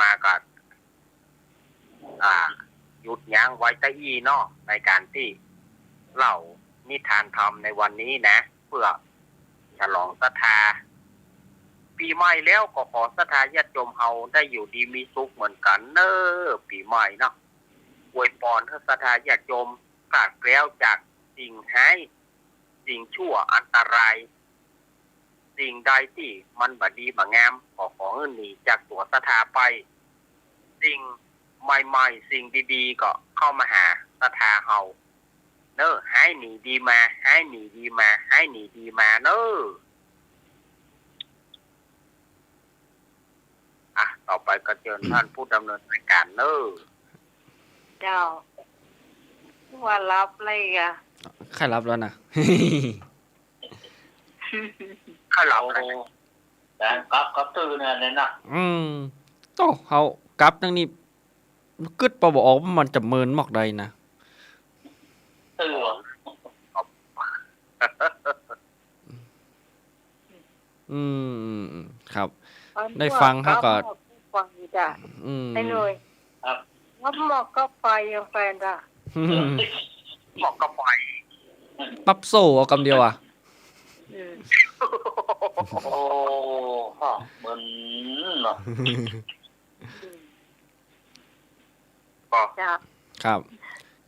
มาก็หยุดยั้งไว้ตะอีเนาะในการที่เล่านิทานธรรมในวันนี้นะเพื่อฉลองศรัทธาปีใหม่แล้วก็ขอศรัทธาญาติโยมเฮาได้อยู่ดีมีสุขเหมือนกันเนอปีใหม่เนาะอวยพรให้ศรัทธาญาติโยมกาดแกล้วจากสิ่งหายสิ่งชั่วอันตรายสิ่งใดที่มันบดีบงามขอเงินหนีจากตัวศรัทธาไปสิ่งใหม่ๆสิ่งดีๆก็เข้ามาหาศรัทธาเฮาเนอให้หนีดีมาให้หนีดีมาให้หนีดีมาเนอต่อไปก็เชิญท่านผู้ดำเนินรายการเนอเจ้าว่ารับอะไรอ่ะใครรับแล้วนะข้าเราแต่กับตื่นเนี่ยนะโตเขากลับนั่งนี่กึดปะบอกว่ามันจะเมินหมอกใดนะตื่นครับได้ฟังเขาก็ฟังจ้ะไอ้หน่วยครับว่าหมอกก็ไฟยังแฟนจ้ะหมอกก็ไฟปั๊บโซ่เอากำเดียวอ่ะโอ้ฮะเหมือนเนาะครับ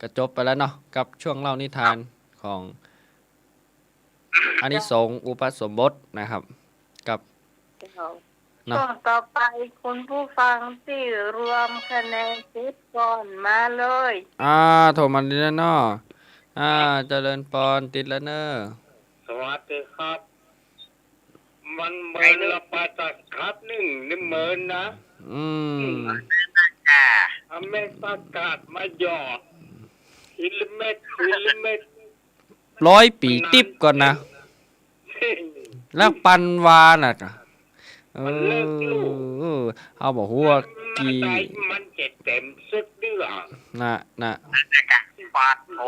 ก็จบไปแล้วเนาะกับช่วงเล่านิทานของอานิสงส์อุปสมบทนะครับกับช่วงต่อไปคุณผู้ฟังที่รวมคะแนนติดก่อนมาเลยโทรมาดีแล้วเนาะเจริญพรติดแล้วเนอะสวัสดีครับมันเมินละปาจักครับ1เมินนะอเมริกามาหยอดอิลเมต100 ปีติบก่อนนะแล้วปันวาน่ะเอาบอกหัวกี่มันเจ็ดเต็มสุดเดือน่ะฟาดโท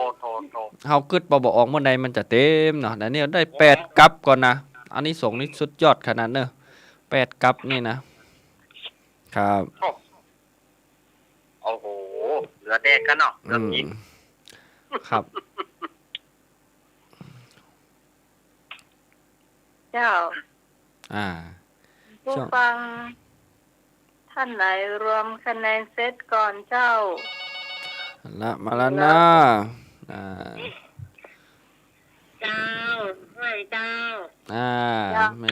เฮากึดบ่ออกเมื่อใดมันจะเต็มเนาะแต่เนี่ยได้8กับก่อนนะอันนี้ส่งนี่สุดยอดขนาดเนอะ8กับนี่นะครับโอ้โหเหลือแดกกันเนาะเหลือกินครับเจ้าผู้ฟังท่านไหนรวมคะแนนเซตก่อนเจ้าละมาแล้วนะเจ้าไม่เจ้าไม่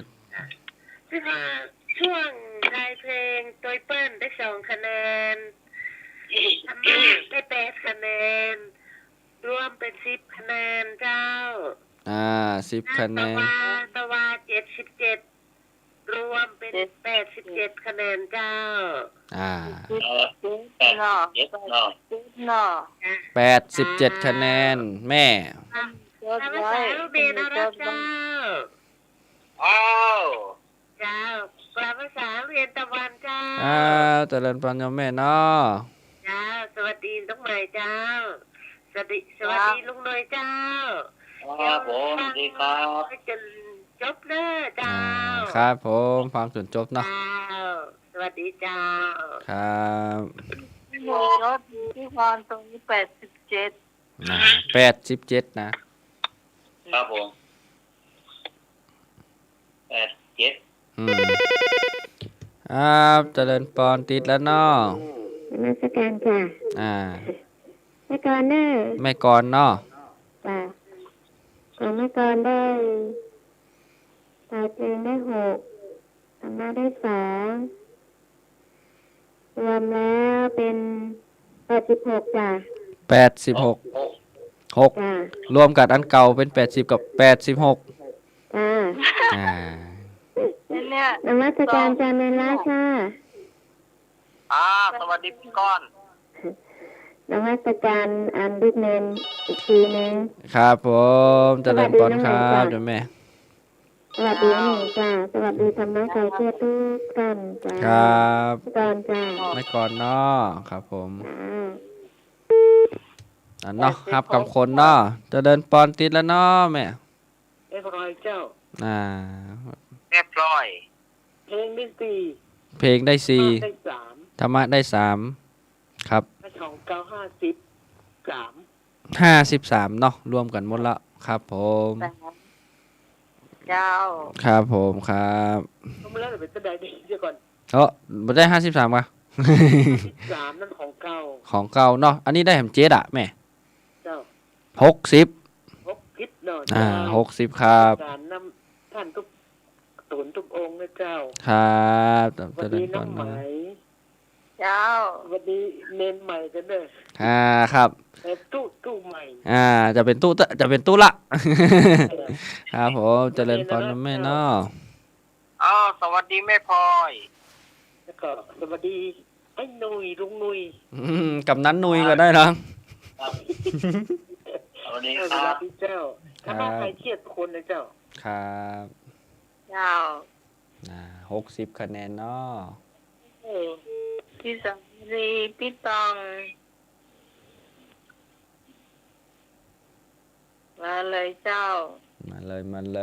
ช่วงไทยเพลงตัวเปิ้ลได้2 คะแนนทำได้8 คะแนนรวมเป็น10 คะแนนเจ้า10 คะแนนตะวา77รวมเป็น87 คะแนนเจ้า87 คะแนนแม่ภาษาเบนรักเจ้าเจ้ากลับภาษาเรียนตะวันเจ้าเจริญพรโยมแม่เนาะเจ้าสวัสดีน้องใหม่เจ้าสวัสดีลุงหน่อยเจ้าครับผมสวัสดีครับจนจบเลยเจ้าครับผมฟังจนจบเนาะสวัสดีเจ้าครับหมดยอดที่พรตรงนี้87นะครับผม87เจริญพรติดแล้วเนาะนมัสการค่ะแม่กรเนอแม่กรเนาะของแม่กรได้ตายเพลงได้6ธรรมะได้2รวมแล้วเป็น86จ้ะ86รวมกับอันเก่าเป็น80กับ86เนี่ยนมัสการอาจารย์เมล่าค่ะสวัสดีพี่ก้อนนมัสการอันดิเนนอีกทีนึงครับผมเจริญพรครับเดี๋ยวแม่สวัสดีหนึ่งจ้าสวัสดีธรรมะใจเพื่อทุกท่านจ้าครับก่อนจ้าไม่ก่อนเนาะครับผมเนาะครับกับคนเนาะจะเดินปอนติดแล้วเนาะแม่เรียบร้อยเจ้าเรียบร้อยเพลงได้4เพลงได้4 ธรรมะได้สามครับ ของเก้า53 53เนาะรวมกันหมดละครับผม เจ้า ครับผมครับ ก็มาแล้วเป็นจะได้ดีเดี๋ยวก่อน บ่ได้53ป่ะ 3นั่นของเก่า ของเก่าเนาะอันนี้ได้แหมเจ็ดอะแม่ เจ้า 60 6คิดเนาะ 60ครับ การนำท่านทุกตุนทุกองค์นะเจ้า ครับตาม สวั เจ ส ริ ดี ญพ น้อ รง ไหม นะ เจ้า สวัสดีเนนใหม่กันเด้อ ครับ ตู้ใหม่ จะเป็นตู้ละ ครับผมเจริญพรนะแม่เนาะ อ้าวสวัสดีแม่พลอย แล้วก็สวัสดีไอ้หนุ่ยลุงหนุ่ย กำนันนุยก็ได้เนาะ สวัสดี ส ครั วั บ สดีเจ้าถ้ามาใครเครียดคนนะเจ้า ครับ เจ้า 60คะแนนเนาะ พี่สังรีพี่ตอง มาเลยเจ้า มาเล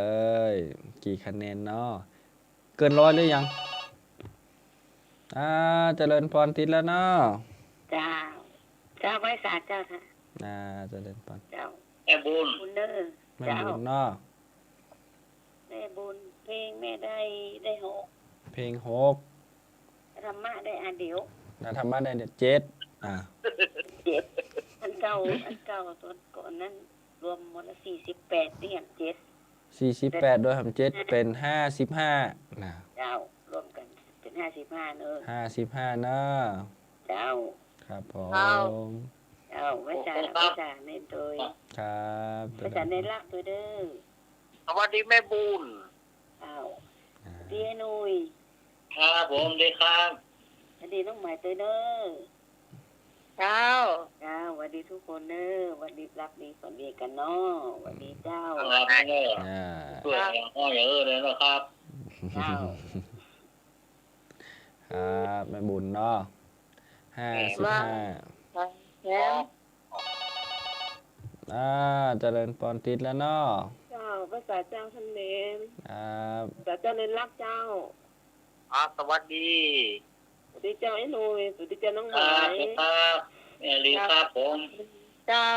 ย กี่คะแนนเนาะเกิน100หรือยังเจริญพรติดแล้วเนาะ เจ้าเจ้าไว้สาเจ้าค่ะ เจริญพร เจ้า แม่บุญ บุญเนอร์ แม่ เจ้า บุญเนาะ แม่บุญเพลงแม่ได้หก เพลง6 ธรรมะได้อันเดียว ธรรมะได้7อันเก่าตัวก่อนนั้นรวมหมดละ48นี่อย่าง7 48ด้วย7เป็น55นะ เจ้ารวมกันเป็น55เนอะ 55เนาะ เจ้า ครับผ เอา ม เจ้าไว้สาในโดย ครับ ไว้สาในรักตัวเด้อ สวัสดีแม่บุญ เจ้าดีไอ้หนุ่ย ครับผมดีครับ ดีน้องใหม่ตัวเด้อ เจ้า เจ้าสวัสดีทุกคนเด้อสวัสดีรักดีฝันดีกันเนาะสวัสดีเจ้า ครับแม่เนอร์ อ่า ช่วยอย่างอ้ออย่างเลยนะครับ เจ้า ครับแม่บุญเนาะ55 แล้ว เจริญพรติดแล้วเนาะ เจ้าภาษาเจ้าท่านเนน ครับ ภาษาเจ้าเนนรักเจ้า สวัสดี สวัสดีเจ้าไอ้หนุ่ยสวัสดีเจ้าน้องห ค มา รับ ย ครับแม่ลีครับผม เจ้า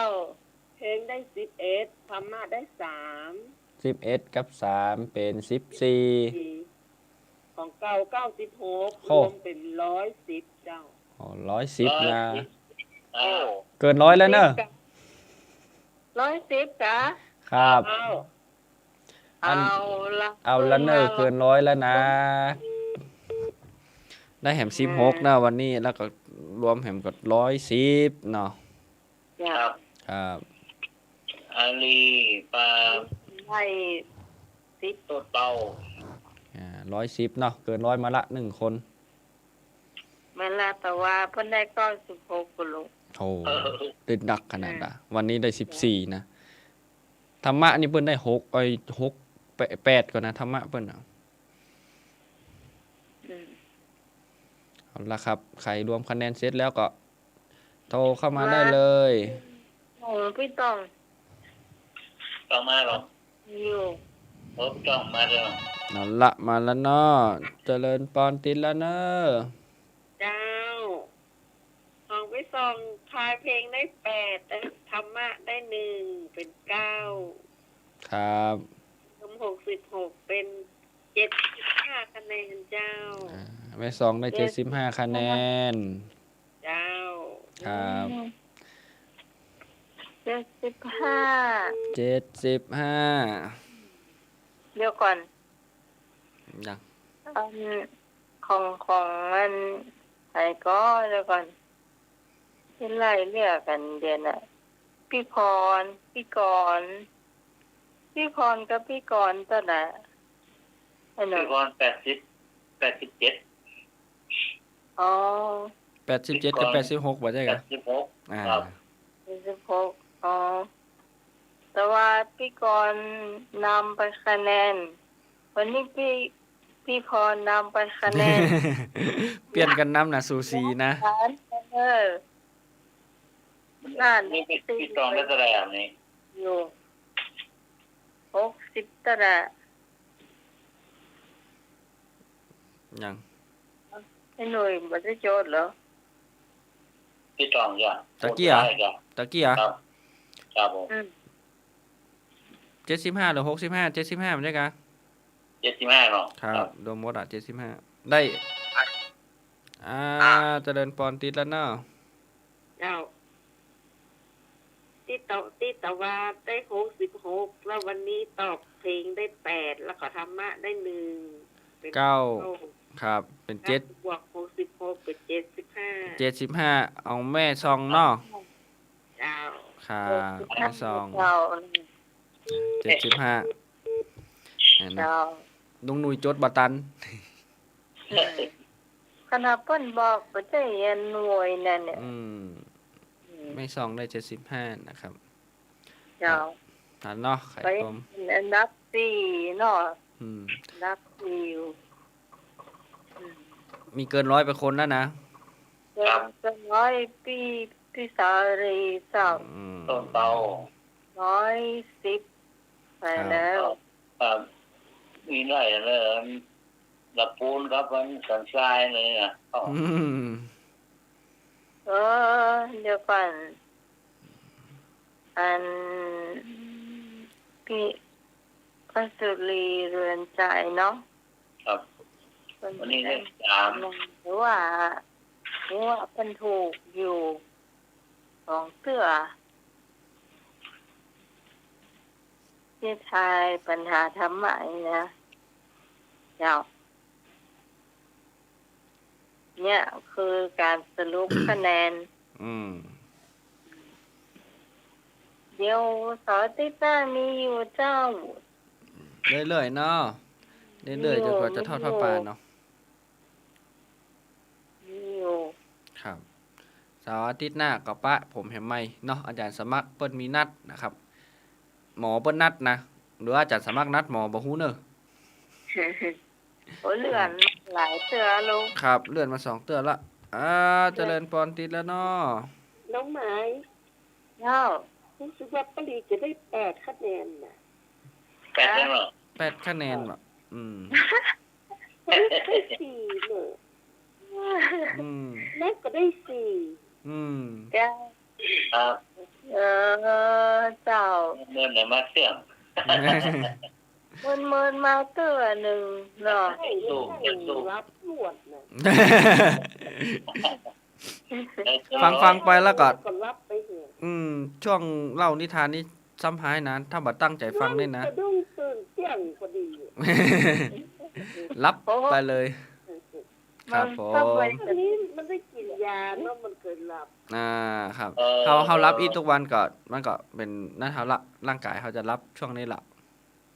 เพลงได้11ธรรมะได้11กับ3เป็น14 3ของเก่า96รวมเป็น110เจ้า 110นะ โอ้ เกิน100แล้วเนอะ 110จ้ะ ครับ เอา อัน ละ เอาแล้วเนอะเกิน100แล้วนะ ได้แหม16นะวันนี้แล้วก็รวมแหมกับ110เนาะ ครับ ครับ อาลีปลา ให้ ตัวเตา 110เนาะเกิน100มาละ1คน มาละแต่ว่าเพิ่นได้96กุลุ โอ้ได้หนักขนาดน่ะวันนี้ได้14นะธรรมะนี่เพิ่นได้8ก่อนนะธรรมะเพิ่นน่ะ เอาละครับ ใครรวมคะแนนเสร็จแล้วก็โทรเข้ามาได้เลย โอ้พี่ต้อง ต้องมาหรอ อยู่ ผมต้องมาเถอะ นั่นละมาแล้วเนาะเจริญปอนติดแล้วเนอะ เจ้าของไปส่องคลายเพลงได้8แต่ธรรมะได้1เป็น9 ครับ รวม66เป็น75คะแนนเจ้า แม่สองได้75คะแนน เจ้า ครับ 75 75 เดี๋ยวก่อน ยัง อันของมันใครก็เดี๋ยวก่อนเป็นไรเรียกกันเดือนอ่ะพี่พรพี่กรกับพี่กรตัวน่ะไอ้หนู คือก่อน87 อ๋อ 87กับ86บ่ใช่กัน 86ครับ 26อ๋อแต่ว่าพี่กรนำไปคะแนน วันนี้พี่พรนำไปคะแนน เปลี่ยนกันน้ำนะสูสีนะ นั่น นี่พี่ตองได้แสดงนี่ อยู่60ตระ ยัง ไอ้หนุ่ยบ่ได้โจทย์เหรอ พี่ตองจ้ะ ตะกี้อ่ะ ได้จ้ะ ตะกี้อ่ะ ครับครับผม อืม 75หรือ65 75มันได้กะ 75เนาะ ครับรวมหมดอ่ะ75ได้เจริญพรติดแล้วเนาะ เจ้าที่ตะวันได้66แล้ววันนี้ตอบเพลงได้8แล้วก็ธรรมะได้1เป็น 9ครับเป็น บวก66เป็น75 75เอาแม่ซองเนาะ เจ้า ครับแม่ซอง เจ้า 75เห็นไหม เจ้า ลุงหนุ่ยจดบ่ตัน ขณะเพิ่นบอกบ่ได้เรียนหน่วยนั่นเนี่ย แม่ซองได้75นะครับ เจ้า ทันเนาะไข่ ไป ต้ม อันดับ4เนาะ อืม อันดับ4อยู่ มีเกิน100ไปคนแล้วนะ จะร้อยปีสารีเจ้า อืม ต้นเตา 110ไปแล้ว ครับมีได้เลยละปูนครับมันสันทรายเลยอ่ะอ๋อ อืม เดี๋ยวก่อนอันพี่พัสุรีเรือนใจเนาะ ครับวันนี้เลข3 หรือว่าเป็นถูกอยู่2เตื้อที่ทายปัญหาธรรมะนี่นะเจ้าเนี่ยคือการสรุปคะแนน อืม เดี๋ยวเสาร์อาทิตย์หน้ามีอยู่เจ้า เรื่อยๆเนาะเรื่อยๆจนกว่าจะทอดผ้าป่าเนาะ มีอยู่ ครับเสาร์อาทิตย์หน้าก็ปะผมเห็นไหมเนาะอาจารย์สมัครเปิ้นมีนัดนะครับ หมอเปิ้นนัดนะหรือว่าอาจารย์สมัครนัดหมอบ่ฮู้เนอะ โอ้เลื่อนหลายเตือลูก ครับเลื่อนมา2เตือนละเจริญพรติดแล้วเนาะ น้องไม้ เจ้า รู้สึกว่าปรีจะได้8คะแนนน่ะ แปดแล้วเหรอ 8คะแนนบ่อืม ได้4เนี่ย อืม แม่ก็ได้4 อืม เจ้า ครับ เจ้า เมื่อไหนมาเสี่ยง มืนมาเตือหนึ่งเนาะ ให้รับหมวดน่ะ ฟังไปแล้วก็ ก็รับไปเถอะ ช่วงเล่านิทานนี้ซ้ำหายนะถ้าบ่ตั้งใจฟังนี่นะ สะดุ้งตื่นเที่ยงพอดี รับไปเลย ครับผม อันนี้มันได้กินยาเนาะมันเกิดหลับ ครับเขารับอีกทุกวันก็มันก็เป็นนั่นเขาละร่างกายเขาจะรับช่วงนี้ละ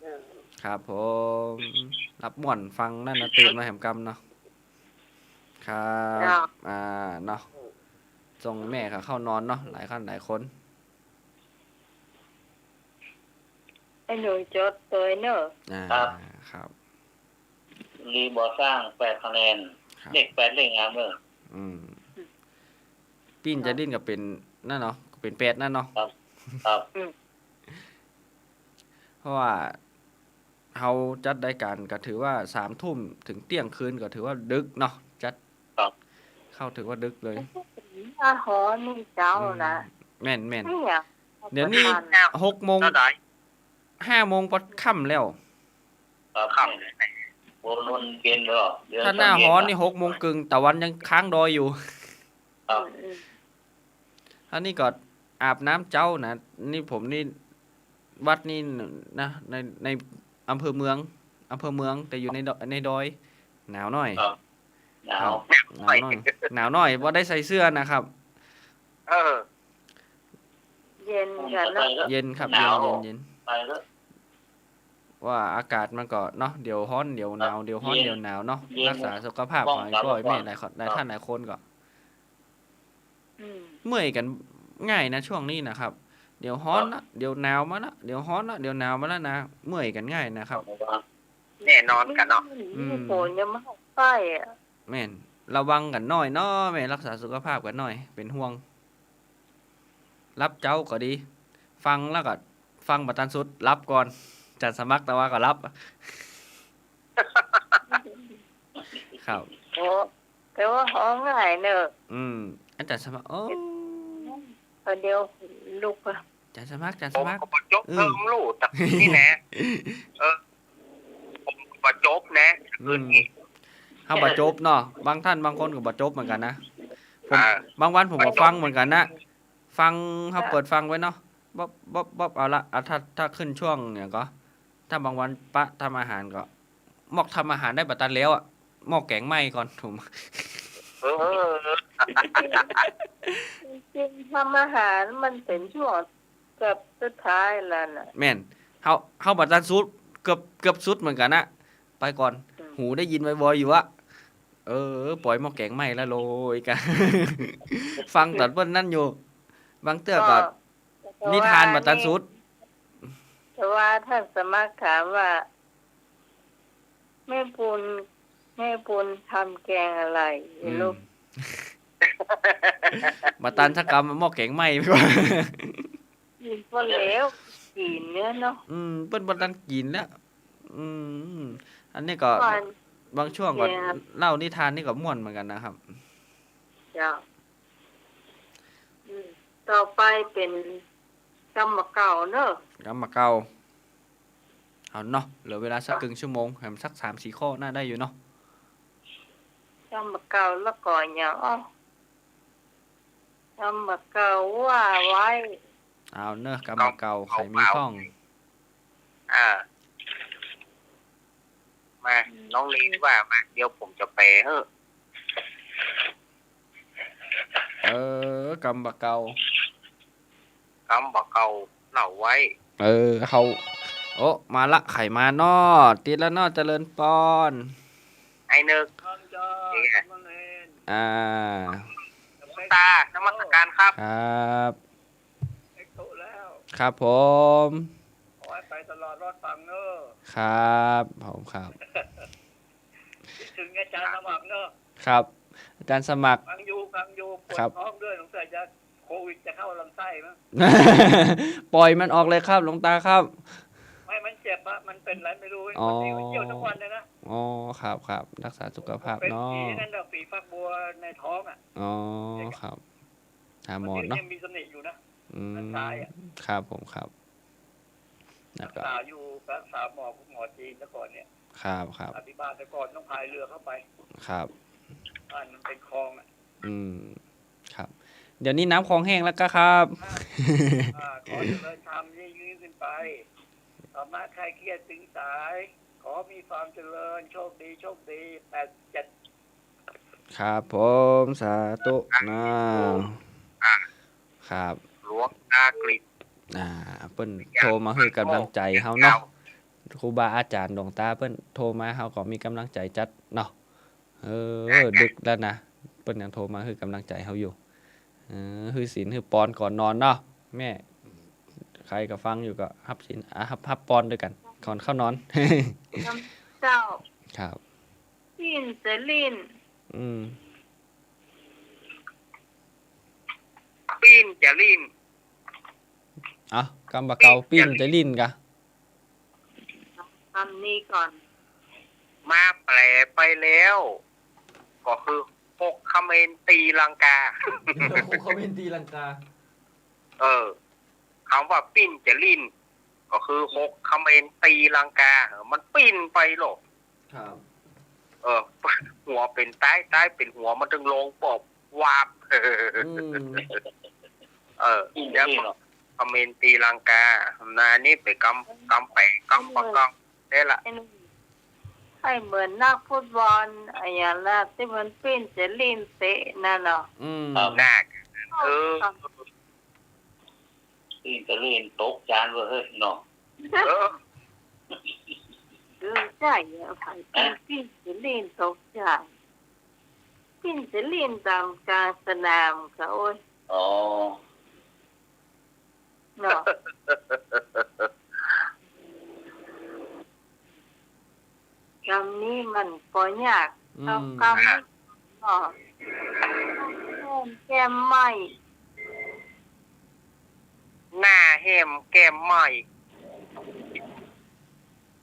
เออ ครับผมรับม่วนฟังนั่นนะตื่นมาแหมกรรมเนาะครับเนาะส่งแม่เขาเข้านอนเนาะหลายขั้นหลายคน ไอ้หนูจดตัวเนอะ ครับ รีบอสร้าง8คะแนน ครับ เลข8เลขงามเลย ปิ้นจะดิ้นกับเป็นนั่นเนาะเป็นเป็ดนั่นเนาะ ครับ เพราะว่าเขาจัดรายการก็ถือว่า3 ทุ่มถึงเที่ยงคืนก็ถือว่าดึกเนาะจัด ครับ เข้าถือว่าดึกเลย อาหอนี่เจ้านะ แม่น เนี่ย เดี๋ยวนี้ 6 โมง เท่าไหร่ 5 โมงก็ค่ำแล้ว ครับ ครับ โวนวนเย็นเหรอเดือ ถ้าหน้าฮ้อนนี่6 โมงกึ่งแต่วันยังค้างดอยอยู่ ครับ อันนี้ก็อาบน้ำเจ้านะนี่ผมนี่วัดนี่นะในอำเภอเมืองแต่อยู่ในดอยหนาวหน่อย ครับหนาว หนาวหน่อยว่าได้ใส่เสื้อนะครับ เออ เย็นกันเนาะ เย็นครับ หนาว เย็น ไปแล้ว ว่าอากาศมันก็เนาะเดี๋ยวร้อนเดี๋ยวหนาวเดี๋ยวร้อนเดี๋ยวหนาวเนาะ เย็น รักษาสุขภาพ ป้ ข อ อง ง กัน พ่อแม่ ก่อน หลายท่านหลายคนก็ อืม เมื่อยกันง่ายนะช่วงนี้นะครับเดี๋ยวร้อนนะเดี๋ยวหนาวมาละเดี๋ยวร้อนละเดี๋ยวหนาวมาละนะเมื่อยกันง่ายนะครับ แน่นอนกันเนาะ มีฝนยังไม่ไปอ่ะ แม่นระวังกันหน่อยเนาะแม่รักษาสุขภาพกันหน่อย เป็นห่วง รับเจ้าก็ดี ฟังแล้วก็ฟังบัตันสุดรับก่อนจัดสมัครแต่ว่าก็รับ ครับ โอ้ แต่ว่าห้องง่ายเนอะ อาจารย์สมัครโอ้ พอเดียวลูกอะ อาจารย์สมัครอาจารย์ ผ ส ม มัคร ก็บ่จบเพิ่มลูกแต่นี่แหละผมก็บ่จบนะคืนนี้ เฮาบ่จบเนาะบางท่านบางคนก็บ่จบเหมือนกันนะผม อ่า บางวันผมก็ฟังเหมือนกันนะฟังเฮาเปิดฟังไว้เนาะบ๊อบเอาละถ้าขึ้นช่วงเนี่ยก็ถ้าบางวันปะทำอาหารก็หมอกทำอาหารได้บัดตันแล้วอ่ะหม้อแกงไหม้ก่อนถูก เออ จริงๆทำอาหารมันเป็นช่วงเกับสุดท้ายแล้วน่ะ แม่นเฮาบัดตันสุดเกือบสุดเหมือนกันนะไปก่อน หูได้ยินบ่อยๆอยู่อะปล่อยหม้อแกงไหม้แล้วโลยกัน ฟังตอนเพิ่นนั่นอยู่ บางเตื้อก็นิทานบัดตันสุด แต่ว่าท่านสมัครถามว่าแม่ปุณทำแกงอะไรลูก บัดตันสักกรรมหม้อแกงไหม้ไปก่อน กินพอแล้วกินเนื้อเนาะ เปิ้นบัดตันกินแล้วอันนี้ก็ ก่อน บางช่วงก็ เนี่ยครับ เล่านิทานนี่ก็ม่วนเหมือนกันนะครับ เจ้าต่อไปเป็นกรรมเก่าเนอะ กำมาเก่าเอาเนาะเหลือเวลาสักครึ่งชั่วโมงแถมสัก 3-4 ข้อน่าได้อยู่เนาะ กรรมเก่าแล้วก่อนอย่างกรรมเก่าว่าไว้ เอาเนอะกำมาเก่าไข่มีข้อง มาน้องลีว่ามาเดี๋ยวผมจะแปลกำมาเก่า คำบอกเก่าเล่าไว้ เขาโอ้มาละไข่มาเนอติดแล้วเนอเจริญปอน ไอ้นึก คำจอ นี่ไง มันเห็น ตานมัสการครับ ครับ เอ็กโตแล้ว ครับผม ขอให้ไปตลอดรอดฟังเนอะ ครับผมครับ คิดถึงอาจารย์สมัครเนอะ ครับอาจารย์สมัคร ฟังอยู่ปวด ครับ ท้องด้วยสงสัยจะโควิดจะเข้าลำไส้มั้ง ปล่อยมันออกเลยครับหลวงตาครับ ไม่มันเจ็บอะมันเป็นอะไรไม่รู้ อ๋อ มันเยี่ยวทุกวันเลยนะ อ๋อครับครับรักษาสุขภาพ เป็น เนาะ ฝีนั่นแหละฝีฟักบัวในท้องอ่ะ อ๋อครับหาหมอ มัน เนาะ ยังมีสนิทอยู่นะ อืม มันตายอะ ครับผมครับแล้วก็ รักษาอยู่รักษาหมอจีนแต่ก่อนเนี่ย ครับครับ อธิบายแต่ก่อนต้องพายเรือเข้าไป ครับ บ้านมันเป็นคลองอ่ะ ครับ เดี๋ยวนี้น้ำคลองแห้งแล้วก็ครับ ขอเจริญธรรมยิ่งยิ่งขึ้นไปธรรมะใครเครียดถึงสาย ขอมีความเจริญโชคดี87ครับผมสาธุนะครับ หลวงตากฤษ เปิ้นโทรมาให้กำลังใจเฮาเนาะครูบาอาจารย์หลวงตาเปิ้นโทรมาเฮาก็มีกำลังใจจัดเนาะดึกแล้วนะเปิ้นยังโทรมาให้กำลังใจเฮาอยู่ฮือศีลฮือปอนก่อนนอนเนาะแม่ใครก็ฟังอยู่ก็รับศีลรับปอนด้วยกันก่อนเข้านอน น้ำเจ้า ครับ ลินจะลิน ปีนจะลิน กำบะเกาปิ้นจะลิ้นกะ คำนี้ก่อน มาแปลไปแล้ว ก็คือหกคเขมรตีลังกา เขาเป็นตีลังกา คำว่าปิ้นจะลินก็คือหกคเขมรตีลังกา มันปิ้นไปหรอก ครับ หัวเป็นใต้เป็นหัวมันถึงลงปอบวาบเดี๋ยวคอมเมนตีลังกานานี่ไปกำไปกำปังกำได้ละ ให้เหมือนนักฟุตบอลอย่างแรกที่มันปิ้นจะลินเตะนั่นเนาะ นาค ตีนตะเล่นตกจานเว้ยเฮ้ยเนาะ ใจอะไผ่ปิ้นจะลินตกใจปิ้นจะลินตามกลางสนามเขาโอ้ย อ๋อ เนาะกำนี้มันก็ยากเอากำนี้เนาะแก้มไหม หน้าแหมแก้มไหม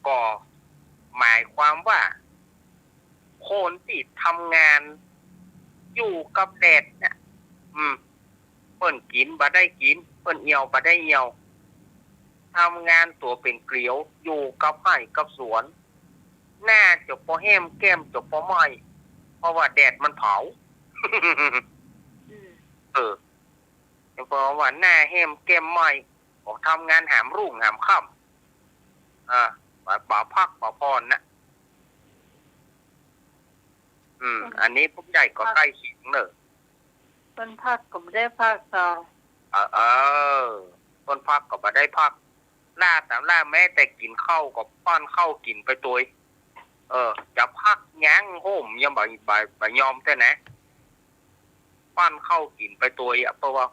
ก็หมายความว่าคนที่ทำงาน อยู่กับแดดเนี่ยเปิ้นกินบ่ได้กินเปิ้นเหี่ยวบ่ได้เหี่ยวทำงานตัวเป็นเกลียวอยู่กับไร่กับสวนหน้าจะพอแห้มแก้มจะพอไหม้เพราะว่าแดดมันเผา เพราะว่าหน้าแห้มแก้มไหม้ผมทำงานหามรุ่งหามค่ำป่าพักป่าพรนะอันนี้พวกใหญ่ก็ใกล้เคียงเนอะ คนพักก็ไม่ได้พักต่อ คนพักก็บ่ได้พักล่าแต่ล่าแม้แต่กินข้าวก็ป้อนข้าวกินไปตัวจะพักยั้งโฮมยังบ่ยอมแต่นะป้อนข้าวกินไปตัวเพราะว่า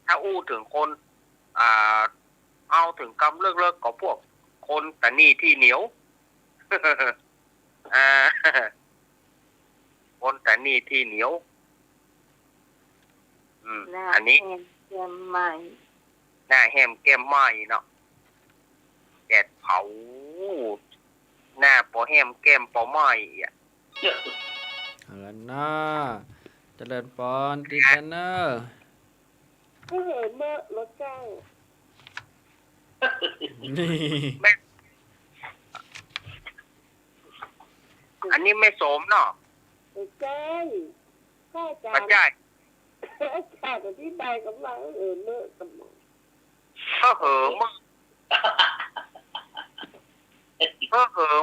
ถ้าอู้ถึงคนเอาถึงกำเลิกก็พวกคนแต่นี่ที่เหนียว คนแต่นี่ที่เหนียวอันนี้ แกมใหม่ หน้าแฮมแก้มไหม้เนาะแดดเผาหน้าปอแฮมแก้มปอไหม้เอาละนะเจริญพรติดกันเนอะ ก็เห็นเมื่อรถเจ้า นี่ อันนี้ไม่สมเนาะ ไม่ใช่ข้าจา ปั ร จ ย์ จัย อาจารย์อธิบายกำลังเมื่อสมอง เหอเมื่อ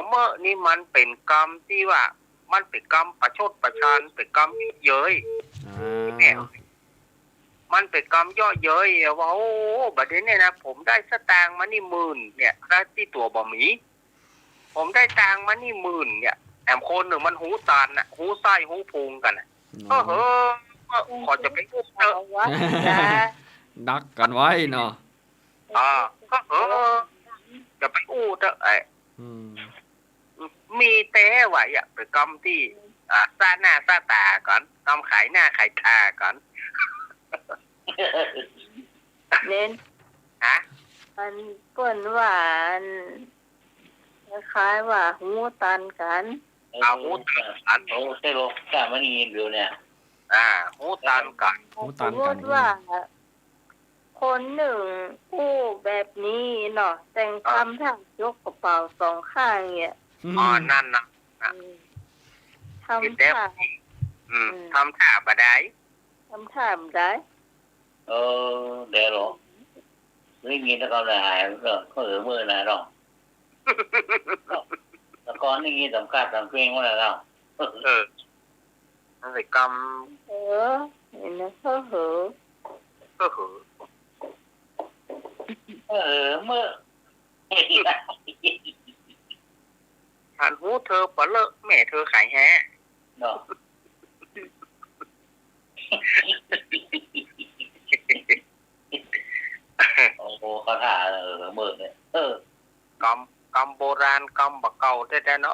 เมื่อนี่มันเป็นกรรมที่ว่ามันเป็นกรรมประชดประชันเป็นกรรมเย้ยเนี่ยมันเป็นกรรมย่อเย้ยว่าโอ้บัดนี้เนี่ยนะผมได้สตางค์มานี่10,000เนี่ยได้ที่ตัวบ่หมีผมได้ตังค์มานี่10,000เนี่ยแอมคนหนึ่งมันหูตานน่ะหูไส้หูพุงกันน่ะขอจะไปพูดเถอะ เอาวัดจ้า ดักกันไว้เนาะ จะไปอู้เถอะอืม มีแต่ว่าอย่าไปกรรมที่ซาหน้าซาตาก่อนกรรมขายหน้าขายตาก่อน เน้น ฮะ มันเปิ้นหวานคล้ายๆว่าหูตันกัน เอาหูตัน โอ้เซโลกล้ามันยินอยู่เนี่ย หูตันกัน หู ส ตั ม น ม กัน ติว่า คนหนึ่งผู้แบบนี้เนาะแต่งคำทั้งยกกระเป๋าสองข้างเนี่ย นั่นนะ ทำท่า ทำท่าบะได้ ทำท่าบ่ได้ เออเดี๋ยวหรอไม่ยินตะกอนเลยหายก็มือนะหรอตะกอนนี่ยินสำคัญสำเพียงว่าอะไรเรา มันเป็นกรรม เห็นนะเพ้อเหอ ก็คือ เมื่อ ฉันหูเธอปะเลอะแม่เธอขายแฮะ เนาะโอ้โหเขาถ่าเมื่อเนี่ยกรรมโบราณกรรมบักเก่าแต่ๆเนาะ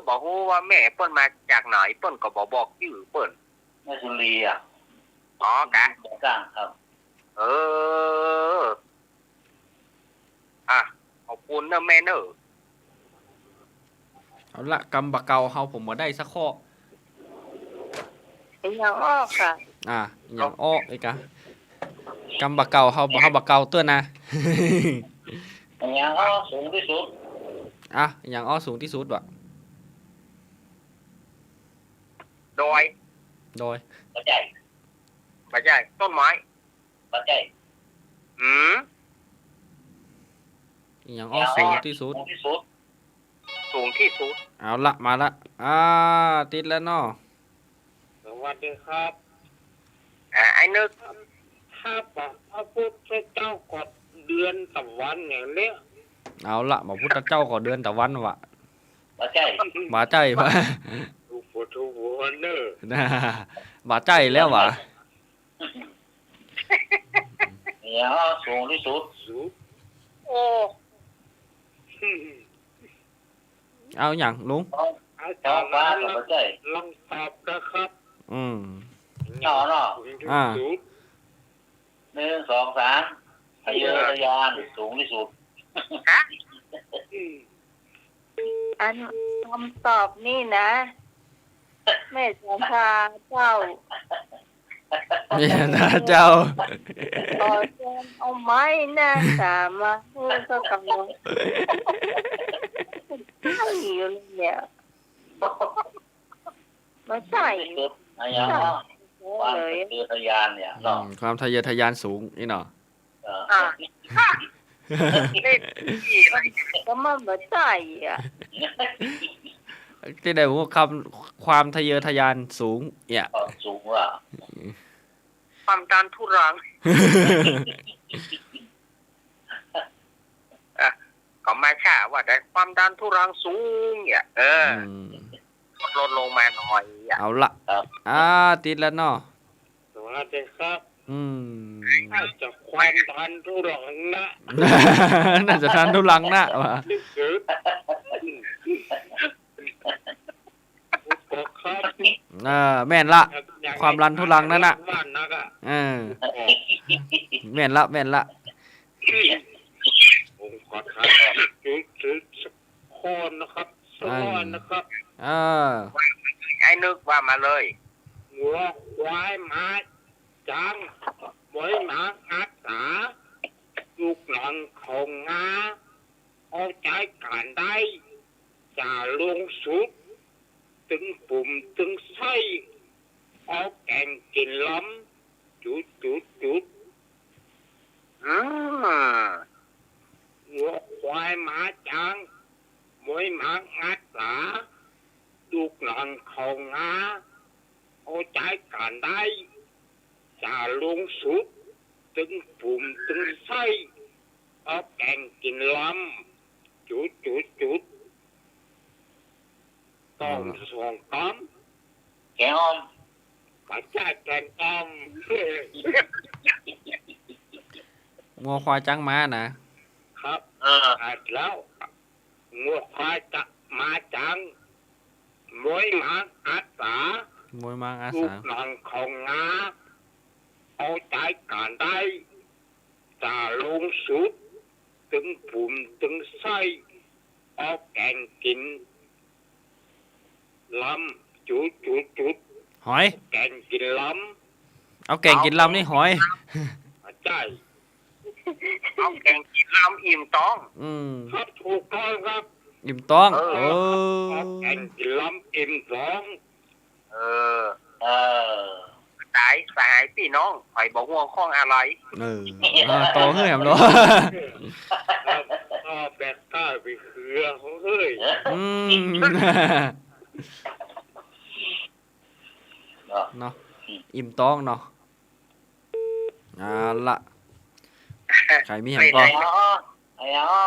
บอกฮู้ว่าแม่เปิ้นมาจากไหนเปิ้นก็บอกชื่อเปิ้น แม่สุรีอ่ะ กะ กลางครับ ขอบคุณนะแม่เนอะ เอาละกำบักเก่าเฮาผมบ่ได้สักข้อ เป็นอย่างออกค่ะ อย่างอ้อไอ้กะกำบักเก่าเฮาบักเก่าตัวนะ อย่างนี้ก็สูงที่สุด อย่างอ้อสูงที่สุดว่ะ โดย ปัจจัย ไม่ใช่ต้นไม้ ปัจจัย อย่างอ้อสูงที่สุด สูงที่สุด สูงที่สุด เอาละมาละติดแล้วเนาะ สวัสดีครับ ไอ้นึก ถ้าพระพุทธเจ้ากดเดือนกับวันอย่างเนี้ย เอาละพระพุทธเจ้าก็เดือนตะวันว่ะ ปัจจัย บาใจว่ะ ทุกผู้ทุกคนเนอะ บาใจแล้วว่ะ อย่างก็สูงที่สุด สูง โอ้ เอาอย่างลุง อา ท้ จา อ รง ย์ ฟ้า นั้น กับปัจจัย ลองตอบนะครับ อืม เนาะ สูงที่ อ่า สุด 1 2 3ทะเยอทะยานสูงที่สุด อันคำตอบนี่นะ แม่จันทราเจ้า เมียนะเจ้า ขอเชิญเอาไม้หน้าสามมาให้ก็กำลังใช่อยู่เนี่ยมาใส่ เกิดอะไรอย่างความ เลย ทะเยอทะยานเนี่ยเนาะ ความทะเยอทะยานสูงนี่เนาะ อ่าเล่นที่อะไร ก็มันมาใส่อ่ะ ที่ได้ว่าความทะเยอทะยานสูงเนี่ย สูงว่า ความดันทุรังก็มาข่าว่าได้ความดันทุรังสูงเนี่ยลดลงมาหน่อยอ่ะ เอาละติดแล้วเนาะ สวัสดีครับ อาจจะความดันทุรังนะ น่าจะทานทุลังนะว่ะ นึกถึงบอกครับ แม่นละ ความดันทุรังนั่นน่ะ บ้านนักอ่ะ แม่นละ ผมขอทานจุดสักคนนะครับสักคนนะครับ ไอ้นึกว่ามาเลย หัวควายมาจังหมวยหมาอาสาลูกหลังของงาเอาใจการได้จะลงสุดตึงปุ่มตึงไส้เอาแกงกินล้ำจุด อืม หัวควายหมาจังหมวยหมาอาสาลูกหลังของงาเอาใจการได้จะลงสุดตึงปุ่มตึงไส้เอาแกงกินล้ำจุดต้องส่งต้ม แกงอ้อม กระจายแกงต้ม งัวควายจังม้านะครับ แล้วงัวควายจะมาจังมวยหมาอาสาม วยมังอา ลู สาก หลังของงาเอาใจการได้จะลงสุดตึงปุ่มตึงไส้เอาแกงกินล้ำจุด หอย แกงกินล้ เอาแกงกินลำนี่หอย ำใจ เอาแกงกินลำอิ่มต้อง ครับถูกต้องครับ อิ่มต้อง เอาแกงกินล้ำอิ่มท้อง เออตายสายพี่น้องข่อยบอกห่วงข้องอะไร โตขึ้นแหมเนาะ ก็แบกใต้ไปเขือเขาเฮ้ย เนาะอิ่มต้องเนาะละใครมีแหมก็ ไอ้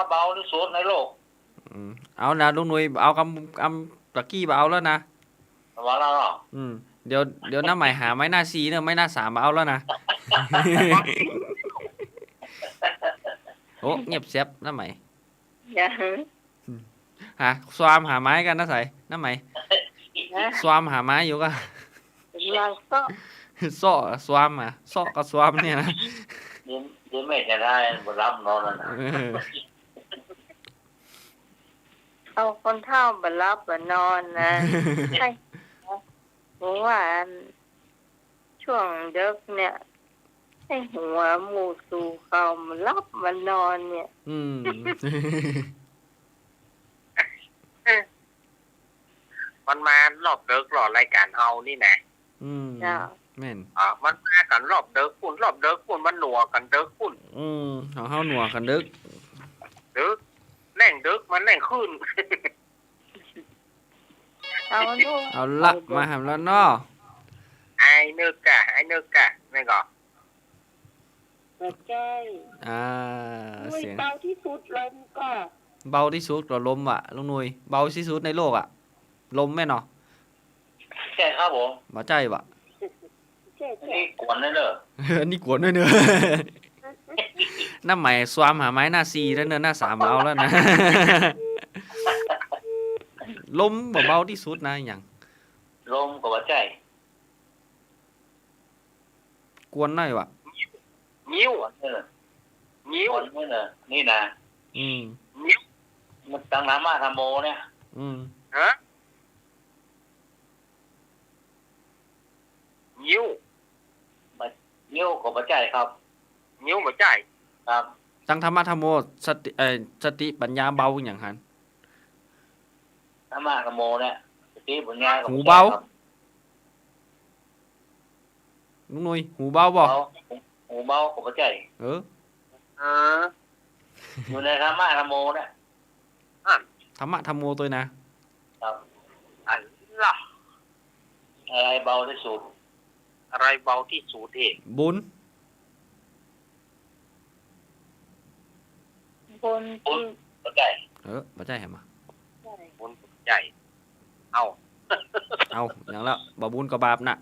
เบาที่สุดในโลก เอานะลุงหนุ่ยเอากำตะกี้มาเอาแล้วนะ ว่าแล้วเนาะ เดี๋ยวหน้าใหม่หาไม้หน้า4เนี่ยไม้หน้า3มาเอาแล้วนะ โอ้เงียบเสียบหน้าใหม่ อย่า สวามหาไม้กันนะใส่หน้าใหม่สวามหาไม้อยู่ก็ ลังก็ ซ้อสวามซ้อกับสวามเนี่ยนะ เดี๋ยวไม่จะได้บรับนอนแล้วนะ เอาคนเฒ่าบรับบ่นอนนะใช่หัวช่วงเด็กเนี่ยให้หัวหมูสู่เขามารับมานอนเนี่ย มันมารอบเดิกรอรายการเฮานี่นะ จ้า แม่น มันมากันรอบเดิกปุ่นมันหนัวกันเดิกปุ่น ของเฮาหนัวกันดึก เดิกแรงเดิกมันแรงขึ้น เอาด้วย เอาละมาหาแล้วเนาะ ไอ้นึกกะนี่ก็ หัวใจ เสียง เบาที่สุดลมก็ เบาที่สุดก็ลมอ่ะลุงหนุ่ยเบาที่สุดในโลกอ่ะลมแม่นเนาะ ใช่ครับผม บ่ใจว่ะ เจ๊ นี่กวนเลยเนอะ อันนี้กวนด้วยเนอะหน้าใหม่สวามหาไม้หน้า4แล้วเนอะหน้า3มาเอาแล้วนะ ลมบ่เบาที่สุดนะอย่าง ลมกับว่าใจ กวนหน่อยว่ะ นิ้ว กวนเลย นิ้ว กวนเลยนี่นะ นิ้ว มันตั้งน้ำมาทำโมเนี่ย ฮะ นิ้วกับปัจจัยครับ นิ้วบ่ใจ ครับ ตั้งธรรมะธรรมโมสติปัญญาเบาอย่างหัน ธรรมะธรรมโมเนี่ยสติปัญญากับ หู ปัจจั เบา ยครับ ลุงหนุ่ยหูเบาบ่ หูเบากับปัจจัย เออ เออ อยู่ในธรรมะธรรมโมเนี่ย ธรรมะธรรมโมตัวนะครับ อันล่ะ อะไรเบาที่สุด อะไรเบาที่สุดเอง บุญ บนที่ ปัจจัย บ่ใช่แหมะ บุญใหญ่เอา เอาอย่างละบ่บุญก็บาปน่ะ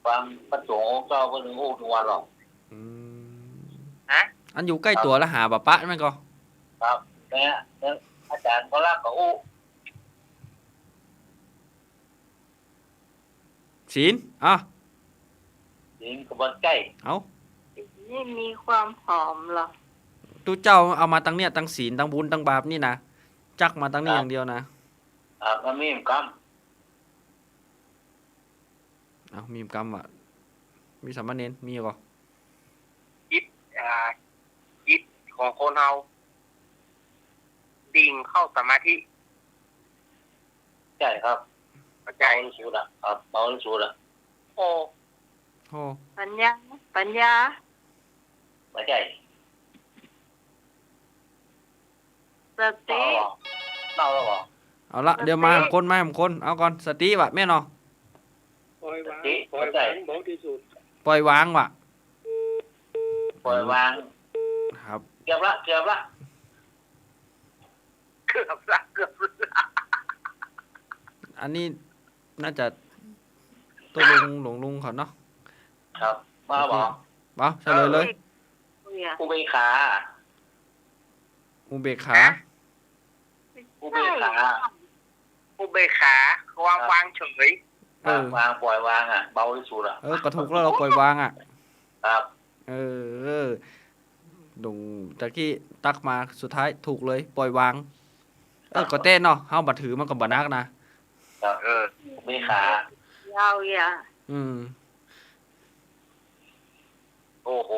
ความประสงค์ของเจ้าก็ถึงอู้ทุกวันหรอก อืม ฮะ อันอยู่ใกล้ตัวแล้วหาบ่ปะแม่นก็ ครับเนี่ยอาจารย์ก็รักกับอู้ ศีลอ่ะ ถึงกับปัจจัย เอา นี่มีความหอมเหรอ ตูเจ้าเอามาตั้งเนี่ยตั้งศีลตั้งบุญตั้งบาปนี่นะจักมาตั้งนี่อย่างเดียวนะ มันมีกรรม เอามีกรรมอ่ะมีสามเณรมีก็ อ่าจิตของคนเราดิ่งเข้าสมาธิ ใช่ครับ ปัจจั เบาย ที่สุดอ่ะครับเบาที่สุดอ่ะ โอ้ โอ้ ปัญญา ปัจจัย ส เล่า ติ หรอเล่าแล้วหรอ เอาละเดี๋ยวมาผมคนเอาก่อนสติว่ะแม่เนาะ ปล่อยวาง สติ ปล่อยปัจจั วาย งเบาที่สุด ปล่อยวางว่ะ ปล่อยวาง ครับ เกือบละ เกือบละเกือบละ อันนี้น่าจะตัวลุงเขาเนาะ ครับมาบอก เอาเฉลยเลย เนี่ย ผู้เบขา อุเบกขา ผู้เบขา อุเบกขาวางเฉย เออ วางปล่อยวางอ่ะเบาที่สุดอ่ะ ก็ถูกแล้วเราปล่อยวางอ่ะ ครับ เออลุงตะกี้ตักมาสุดท้ายถูกเลยปล่อยวางก็เต้นเนาะเฮาบ่ถือมันก็บ่นักนะ ครับ เออ ผู้เบขา ยาวอย่า อืม โอ้โห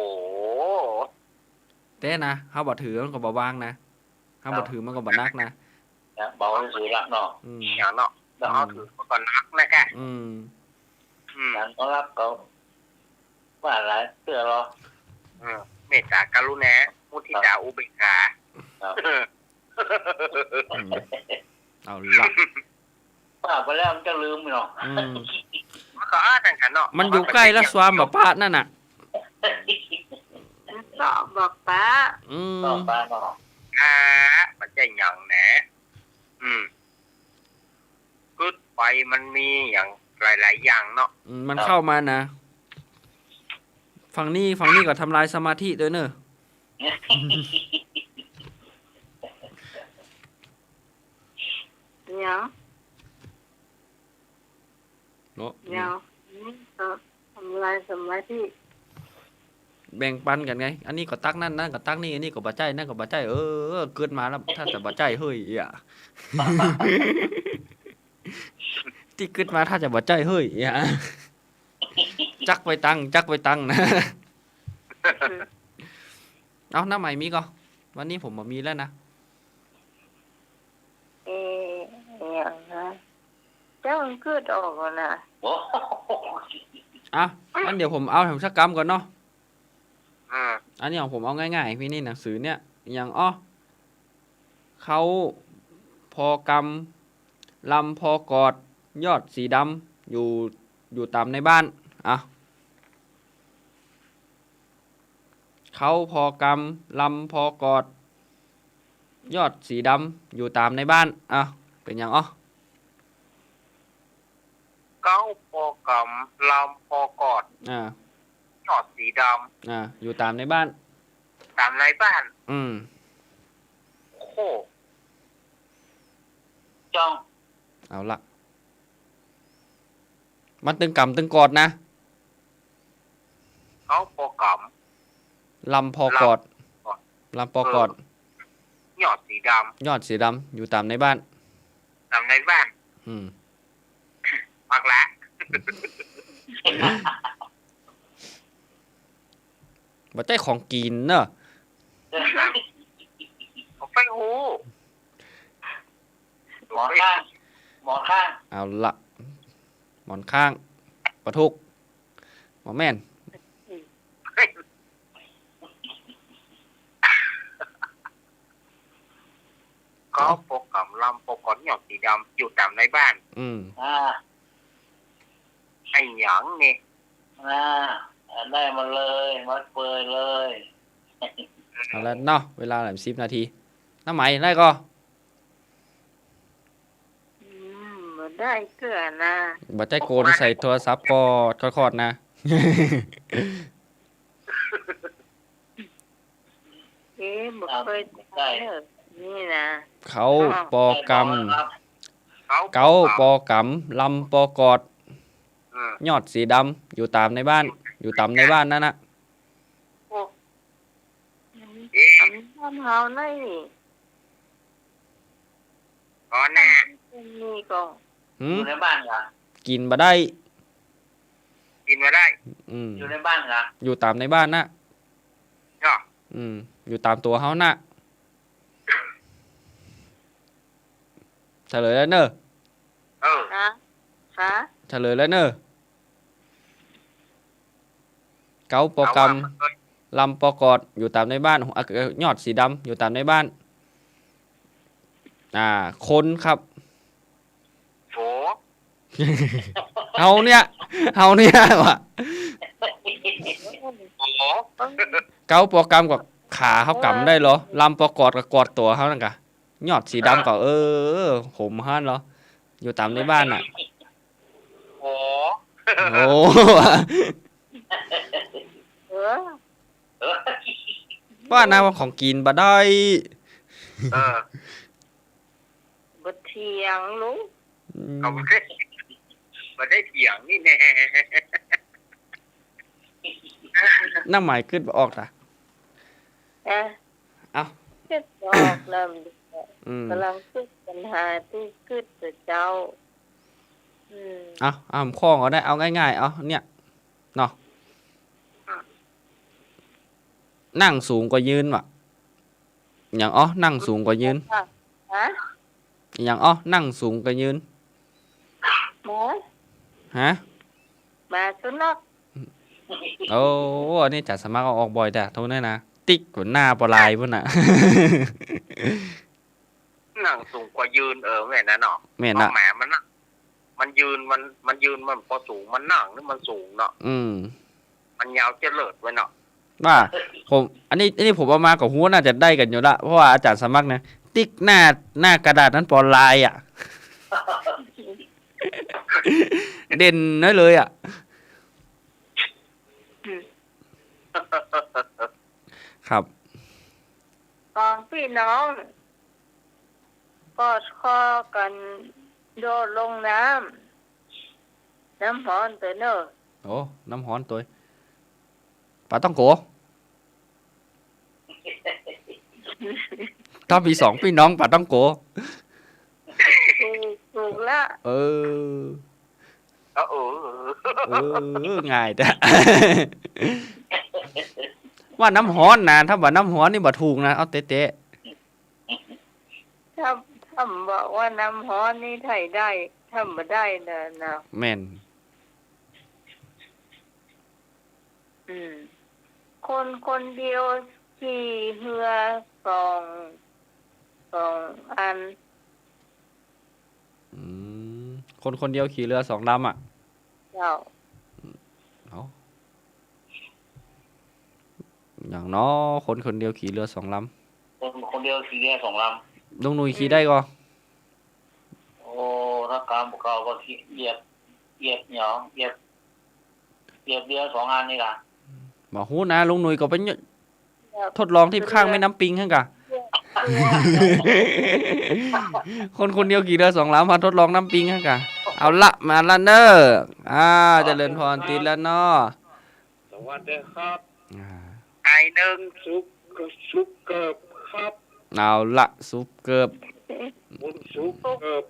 เต้นะเฮาบ่ถือมันก็บ่วางนะเฮาบ่ถือมันก็บ่นักนะ เบาที่สุดละเนาะ อืม อย่างเนาะเดี๋ยวเอาถือมาก่อนนักนะแก อืม นั้นก็รับเขาว่าอะไรเสื้อรอ เมตตากรุณามุทิตาอุเบกขา ครับ อืมเอาละ ว่าไปแล้วมันจะลืมเนาะ อืม มันก็อ้ากันกันเนาะ มันอยู่ใกล้แล้วสวามแบบปาดนั่นน่ะ ก็บอกป้า อืม ต่อไปเนาะ ปัจจัยอย่างนะกึดไปมันมีอย่างหลายๆอย่างเนาะ มันเข้ามานะฝั่งนี้ก็ทำลายสมาธิด้วยเนอะ เนี่ย เนาะ เนี่ยนี่ก็ทำลายสมาธิ แบ่งปันกันไง อันนี้ก็ตักนั่นก็ตักนี่อันนี้ก็บ่ใจนั่นก็บ่ใจเกิดมาแล้วถ้าจะบ่ใจเฮ้ยอ่ะ ที่เกิดมาถ้าจะบ่ใจเฮ้ยอ่ะจักไปตังนะ เอาหน้าใหม่มีก็วันนี้ผมบ่มีแล้วนะ อย่างนะเจ้ามันคืดออกแล้วนะ โอ้ อ่ะงั้นเดี๋ยวผมเอาแถมสักกรรมก่อนเนาะ อืม อันนี้ของผมเอาง่ายๆพี่นี่หนังสือเนี่ยอย่างเขาพอกำลำพอกอดยอดสีดำอยู่ตามในบ้านเขาพอกำลำพอกอดยอดสีดำอยู่ตามในบ้านเป็นอย่างเก้าพอกำลำพอกอดยอดสีด อยู่ตามในบ้าน ำตามในบ้าน โอ้ จ้อง เอาละมันตึงกำตึงกอดนะ เก้าพอก ลำพอกอดลำพอกอด ำยอดสีด ยอดสีดำอยู่ตามในบ้าน ำตามในบ้าน อืม ปักละ บ่ใจของกินเนอะ ผมไปหู หมอนข้างหมอนข้าง เอาละหมอนข้างปะทุกหมอแม่น ก็ปกกับลำปกกอนหยอดสีดำอยู่ตามในบ้าน อ่า ไอ้หยังนี่ ได้มาเลยมัดเปยเลย เอาละเนาะเวลา10 นาทีน้ำไหมได้ก็ บ่ได้เกลือนะ บ่ใจโกนใส่โทรศัพท์กอดๆนะ บ่เคยได้นี่นะ เขาปอกรรม ครับ เกาปอกำลำปอกอด อืม ยอดสีดำอยู่ตามในบ้าน อยู่ตามในบ้านนั่นนะ โอ้ เอ๊ะ ทำเฮาในนี่ ก่อนหน้า นี่ก็ หื อ ม ยู่ในบ้านเหรอ กินบ่ได้ กินมาได้ อยู่ในบ้านเหรอ อยู่ตามในบ้านนะ เนาะ อยู่ตามตัวเขานะเฉลยแล้วเนอะ เออ คะ เฉลยแล้วเนอะเกาปอกรรมลำปอกอดอยู่ตามในบ้านยอดสีดำอยู่ตามในบ้านคนครับ โฝ เฮาเนี่ยวะ โฝ เกาปอกรรมกับขาเขากำได้เหรอลำปอกอดกับกอดตัวเขานั่นกะยอดสีดำก็ผมฮั่นเหรออยู่ตามในบ้านอ่ะ โฝ โอ้ เออ ว่านะว่าของกินบ่ได้ เออ บ่เถียงลุง เขาไม่ได้มาได้เถียงนี่แน่ น้ำหมายขึ้นบ่ออกล่ะ เอ๊ะ เอ้า คิดออกนำ กำลังคิดปัญหาที่คิดกับเจ้า เอาข้อก็ได้เอาง่ายๆเอาเนี่ยเนาะนั่งสูงกว่ายืนว่ะอย่างนั่งสูงกว่ายืน ฮะ อย่างนั่งสูงกว่ายืน หมู ฮะ มาสุนัข โอ้อันนี้จัดสมัครเอาออกบ่อยแต่โทษได้นะติ๊กกว่าหน้าปลายพุ่นน่ะ นั่งสูงกว่ายืนแม่นะเนาะ แม่น เพ น่ะ ราะแหมมันน่ะมันยืนมันพอสูงมันนั่งนี่มันสูงเนาะ มันยาวเจริญไว้เนาะ ว่าผมอันนี้ผมเอามากับหัวน่าจะได้กันอยู่ละเพราะว่าอาจารย์สมัครนะติ๊กหน้ากระดาษนั้นปอลายอ่ะ เด่นน้อยเลยอ่ะ ครับ ตอนพี่น้องกอดคอกันโดดลงน้ำหอนตัวเนอะ โอ้น้ำฮ้อนตัวปลาต้องโกถ้ามี2 พี่น้องปลาต้องโก ถูกละ เออ เออ ง่ายแต่ ว่าน้ำฮ้อนนะถ้าว่าน้ำฮ้อนนี่บ่ถูกนะเอาเตะ ถ้าบอกว่าน้ำฮ้อนนี่ไทยได้ถ้าไม่ได้นะ แม่น คนเดียวขี่เรือสองอัน คนเดียวขี่เรือ2 ลำอ่ะ เจ้า เอาอย่างน้อคนเดียวขี่เรือ2 ลำ คนเดียวขี่เรือ2 ลำ ลุงหนุ่ยขี่ได้ก็ โอ้ถ้ากามเก่าก็ขี่เหยียบเหนียวเหยียบเรือ2 อันนี่ล่ะ บอกฮู้นะลุงหนุ่ยก็ไปทดลองที่ข้างแม่น้ำปิงหั่นกะ คนเดียวขี่เรือ2 ลำมาทดลองน้ำปิงหั่นกะเอาละมาละเนอเจริญพรติดแล้วเนาะ สวัสดีครับ ไอ้หนึ่ง ซุปเกิบครับ เอาละซุปเกือบ ผมซุปเกิบ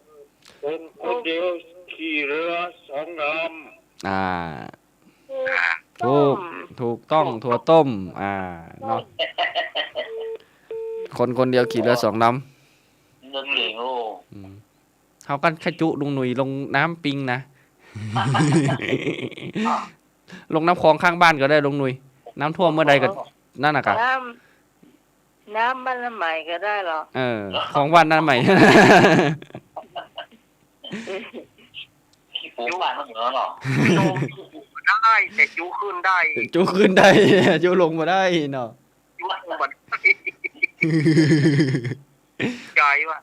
ผมคนเดียวขี่เรือ2 ลำ ถูก ถูกต้องถั่วต้ม เนาะคนเดียวขี่เรือสองล นึกเหลียว ำเขากันขจุลุงหนุ่ยลงน้ำปิงนะ ลงน้ำคลองข้างบ้านก็ได้ลุงหนุ่ยน้ำท่วมเมื่อใดก็นั่นน่ะกะ น้ำมันละใหม่ก็ได้หรอ ของวันนั้นใหม่ ขี้ปูบ้านมันเหรอเนาะ ลงได้แต่จุขึ้นได้ จูขึ้นได้ จูลงมาได้เนาะ จุลงมาได้ใจว่า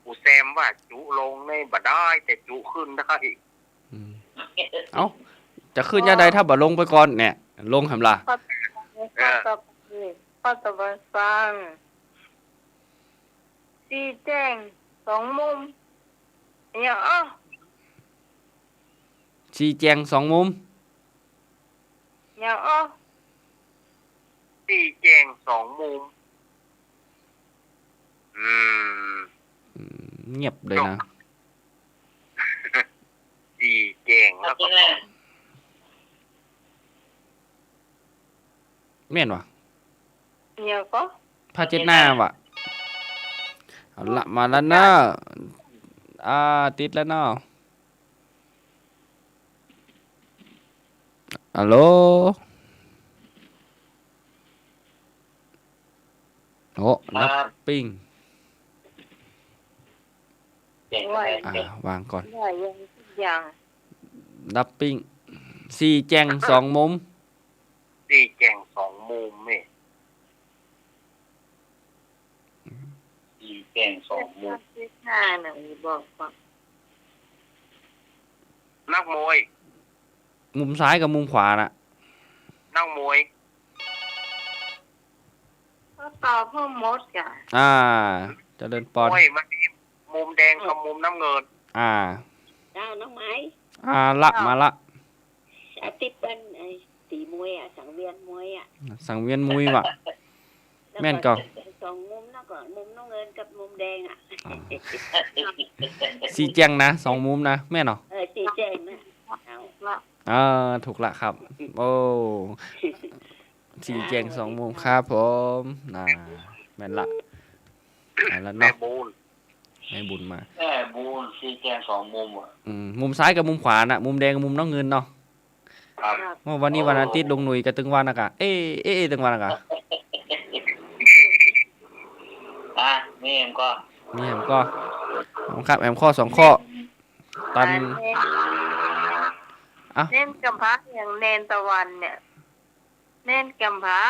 กูแซมว่าจุลงในบ่ได้แต่จุขึ้นได้ เอ้าจะขึ้นยังไงถ้าบ่ลงไปก่อนเนี่ยลงหำล่ะ ข้อตะวันฟังชี้แจงสองมุมอย่างชี้แจงสองมุม อย่างตีแจงสองมุมเงียบเลยนะ ตีแจงแล้วก็ แม่นวะ อย่างก็ ผ้าเช็ดหน้าวะเอาละมาแล้วเนาะติดแล้วเนาะฮัลโหลโอ้นับปิ้ง เจ๋งเลยเจ๋ง วางก่อน ได้อย่าง นับปิ้งสี่แจงสองมุม ตีแจงสองมุมนี่ อีแก่งสองมุม ที่ห้าหนึ่งบอกว่า นักมวย มุมซ้ายกับมุมขวาน่ะ นักมวย ก็ตอบเพิ่มมดกัน เจะเดินปอน มวยมันมีมุมแดงกับมุมน้ำเงิน เจ้าน้องไม้ ละมาละ อาทิตย์เป็นไอ้ตีมวยสังเวียนมวย สังเวียนมุยวะ แม่นก็ สองมุมแล้วก็มุมน้ำเงินกับมุมแดง สี่แจงนะสองมุมนะแม่นเหรอ ตีแจงนะเอา ถูกละครับ โอ้สี่แจงสองมุมครับผมแม่นละแล้ว แม่ เนาะ บูน ให้บุญมา แม่บูนสีแก่งสองมุมอ่ะ มุมซ้ายกับมุมขวาน่ะ มุมแดงกับมุมน้ำเงินเนาะ ครับ วันนี้วันอาทิตย์ลงหนุ่ยกับตึงวันอากาเอ๊ะตึงวันอากา แม่ก็ นี่แอมก็ครับแอมข้อ2ข้อตัน เน้นกำพร้าอย่างเนนตะวันเนี่ยเน้นกำพร้า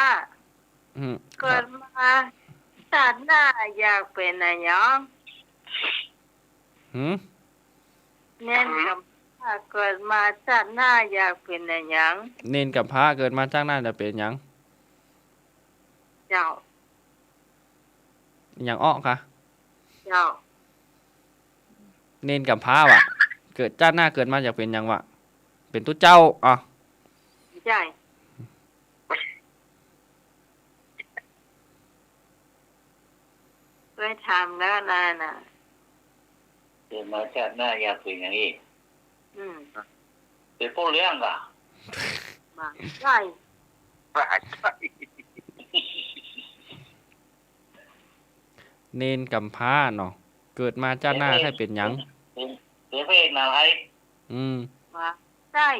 เกิดมาชาติหน้าอยากเป็นอะไรยัง เน้นกำพร้าเกิดมาชาติหน้าอยากเป็นอะไรยัง เนนกับพระเกิดมาจ้างหน้าจะเป็นหยัง เจ้า หยังอ้อค่ะ เจ้า เนนกับพระวะเกิดจ้าหน้าเกิดมาอยากเป็นหยังวะเป็นตุ๊เจ้าใช่เคยทำแล้วนานน่ะ เกิดมาชาติหน้าอยากเป็นอย่างนี้ เป็นพวกเลี้ยงอ่ะ มาใช่ ว่าใช่ เนนกับพระเนาะเกิดมาจ้าหน้าให้เป็นหยัง เป็นพระเอกนางไอ้ มาใช่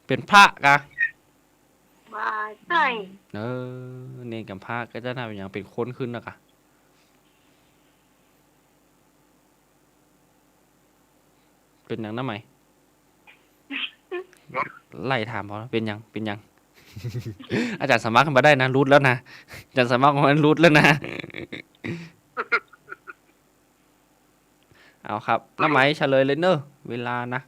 เป็นพระกะ มาใช่ เนนกับพระก็จ้าหน้าเป็นหยังเป็นคนขึ้นนะกะเป็นหยังน้ำไหมไล่ถามพอแล้วเป็นหยังเป็นหยัง อาจารย์สมัครมาได้นะรูทแล้วนะอาจารย์สมัครมารูทแล้วนะ เอาครับน้ำไหมเฉลยเลยเนอะเวลานะ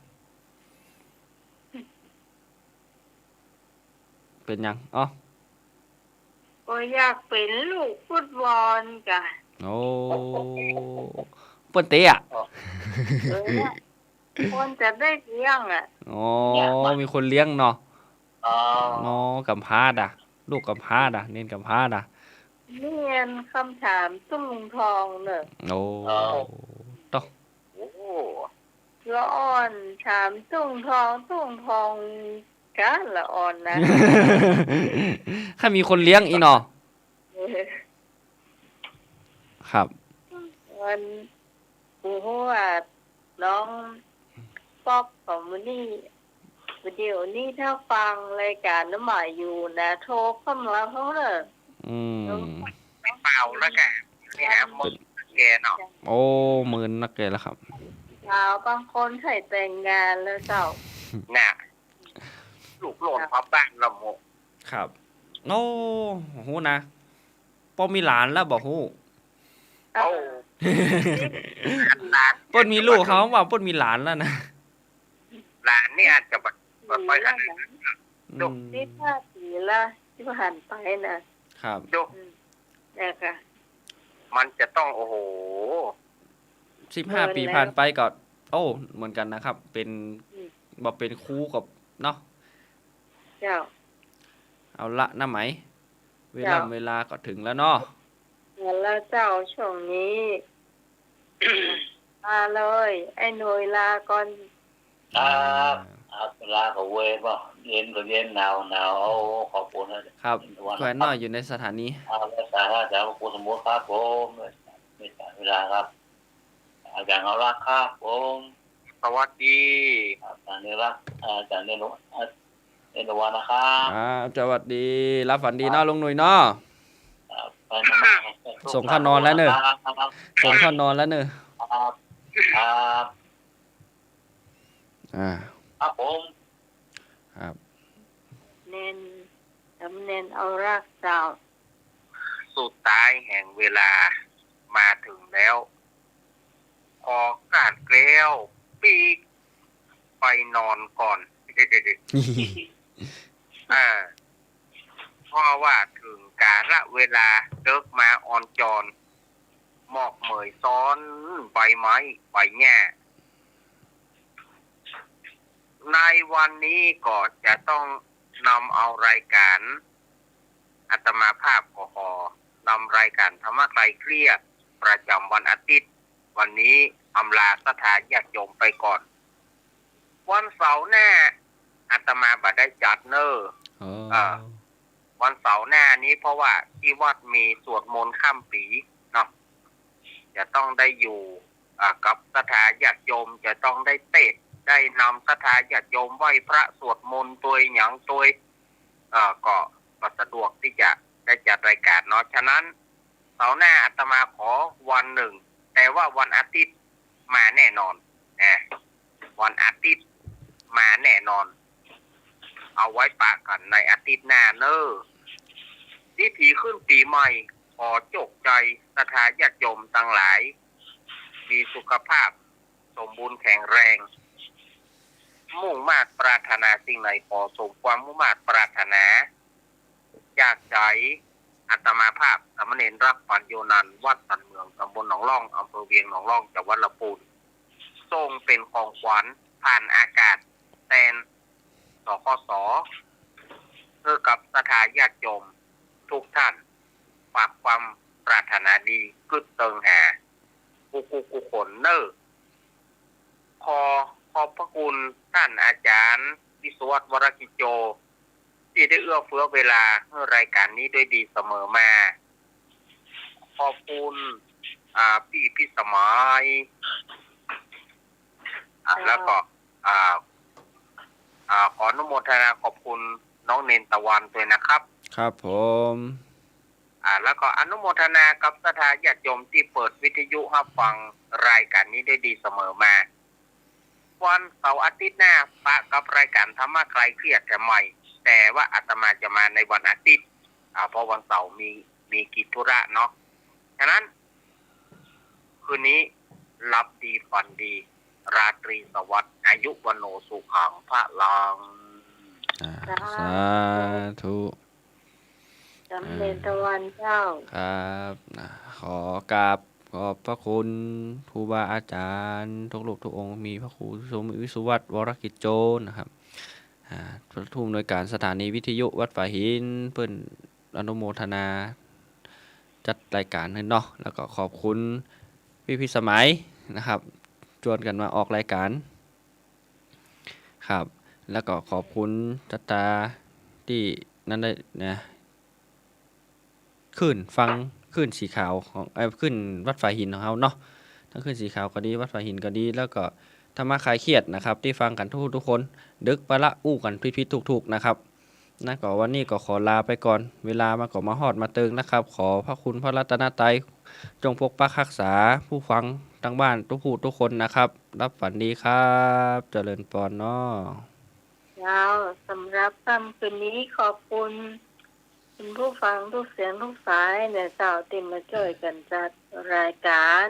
เป็นหยังก็อยากเป็นลูกฟุตบอลกัน โอ้เปิ้นเตะคนจะได้เลี้ยงมีคนเลี้ยงเนาะ อ๋อ กับพาดลูกกับพาดเน้นกับพาดเรียนคำถามตุ้งทองเนอะ ต้อง โอ้ ละอ่อนถามตุ้งทองกันละอ่อนนะ ถ้ามีคนเลี้ยงอีเนาะครับ วันกูว่าน้องป๊อกของมันนี่เดี๋ยวนี้ถ้าฟังรายการน้ำหมายอยู่นะโทรเข้ามาเขาเลย อืม เปล่าแล้วกันนี่ฮะมึงแกเนาะ โอ้หมื่นนักเกยแล้วครับ สาวบางคนใส่แต่งงานแล้วเจ้า น่ะลูกหล่นพับบ้านละโม ครับโอ้โหนะปอมีหลานแล้วบอกฮู้ โอ้หลาน ป้นมีลูกเขาว่าป้นมีหลานแล้วนะ หลานนี่อาจจะแบบไป ปี กั ละ น นะ อืม นี่ถ้าปีละที่ผ่านไปนะครับ ดู นะคะ มันจะต้องโอ้โห 15 ปีผ่านไปก็โอ้เหมือนกันนะครับ เป็นบ่เป็นครูกับเนาะ เจ้า เอาละนะไหม เวลาก็ถึงแล้วเนาะ แล้วเจ้าช่วงนี้ มาเลย ไอ้หน่วยลาก่อน ครับครับเวลาเขาเวรป่ะเย็นก็เย็นหนาวเอาขอบคุณนะครับ แขวนน้อยอยู่ในสถานี เอาแล้วแต่ว่าจะขอบคุณสมมุติครับผมไม่ใช่เวลาครับอาจารย์เขารักครับผม สวัสดี อาจารย์นี่รักอาจารย์นี่รู้วันนะครับ สวัสดี รับฝันดีเนาะลุงหนุ่ยเนาะ ส่งเข้านอนแล้วเนอะ ส่งเข้านอนแล้วเนอะ ครับครับ ครับผม ครับ เน้นสำเน้นเอารักเจ้า สุดท้ายแห่งเวลามาถึงแล้วขอกาดเกลียวปีกไปนอนก่อน เพราะว่าถึงกาละเวลาเลิกมาออนจรหมอกเหมยซ้อนใบไม้ใบแง่ในวันนี้ก็จะต้องนำเอารายการอาตมาภาพก็ขอนำรายการธรรมะไกลเครียดประจำวันอาทิตย์วันนี้อำลาสถานญาติโยมไปก่อน วันเสาร์หน้าอาตมาบัดได้จัดเนอร์ วันเสาร์หน้านี้เพราะว่าที่วัดมีสวดมนต์ข้ามปีเนาะจะต้องได้อยู่กับสถานญาติโยมจะต้องได้เทศน์ได้นำสถานญาติโยมไหว้พระสวดมนต์ตัวหยังตัวก็สะดวกที่จะได้จัดรายการเนาะฉะนั้นเสาร์หน้าอาตมาขอวันหนึ่งแต่ว่าวันอาทิตย์มาแน่นอนวันอาทิตย์มาแน่นอนเอาไว้ปะกันในอาทิตย์หน้าเนอที่ผีขึ้นปีใหม่ขอจกใจสถานญาติโยมทั้งหลายมีสุขภาพสมบูรณ์แข็งแรงมุ่งมาตรปรารถนาสิ่งไหนขอสมความมุ่งมาตรปรารถนาจากใจอาตมาภาพสามเณรรักปัญโยนันท์วัดสันเมืองตำบลหนองล่องอำเภอเวียงหนองล่องจังหวัดลำพูนทรงเป็นของขวัญผ่านอากาศแทนสคสเพื่อกับสถานญาติโยมทุกท่านฝากความปรารถนาดีกึดเติงหากุขนเนอร์ขอบพระคุณท่านอาจารย์วิศวัตวรกิจโจที่ได้เอื้อเฟื้อเวลาให้รายการนี้ด้วยดีเสมอมาขอบคุณพี่พิสมัยแล้วก็ขออนุโมทนาขอบคุณน้องเนนตะวันด้วยนะครับ ครับผม แล้วก็อนุโมทนากับสถานญาติโยมที่เปิดวิทยุรับฟังรายการนี้ได้ดีเสมอมาวันเสาร์อาทิตย์หน้าปะกับรายการธรรมะคลายเครียดแต่ใหม่แต่ว่าอาตมาจะมาในวันอาทิตย์เพราะวันเสาร์มีกิจธุระเนาะฉะนั้นคืนนี้หลับดีฝันดีราตรีสวัสดิ์อายุวันโนสุขังพระลัง สาธุ สำเร็จตะวันเจ้า ครับขอกราบขอบพระคุณครูบาอาจารย์ทุกลูกทุกองค์มีพระครูสมวิสุวัตวรกิจโจนะครับผู้อำนวยการสถานีวิทยุวัดฝาหินเพิ่นอนุโมทนาจัดรายการให้เนาะแล้วก็ขอบคุณพี่สมัยนะครับชวนกันมาออกรายการ ครับ แล้วก็ขอบคุณตาตาที่นั่นได้นะขึ้นฟังขึ้นสีขาวของขึ้นวัดฝายหินของเฮาเนาะทั้งขึ้นสีขาวก็ดีวัดฝายหินก็ดี แล้วก็ธรรมะคลายเครียดนะครับ ที่ฟังกันทุกคนดึกปะละอู้กันผิดๆถูกๆนะครับนะก็วันนี้ก็ขอลาไปก่อน เวลามาก็มาฮอดมาเติงนะครับ ขอพระคุณพระรัตนตรัยจงปกปักรักษาผู้ฟังทั้งบ้านทุกคนนะครับ รับฝันดีครับ เจริญพรเนาะ ยาวสำหรับค่ำคืนนี้ขอบคุณคุณผู้ฟังทุกเสียงทุกสายเนี่ยเจ้าติมมาช่วยกันจัดรายการ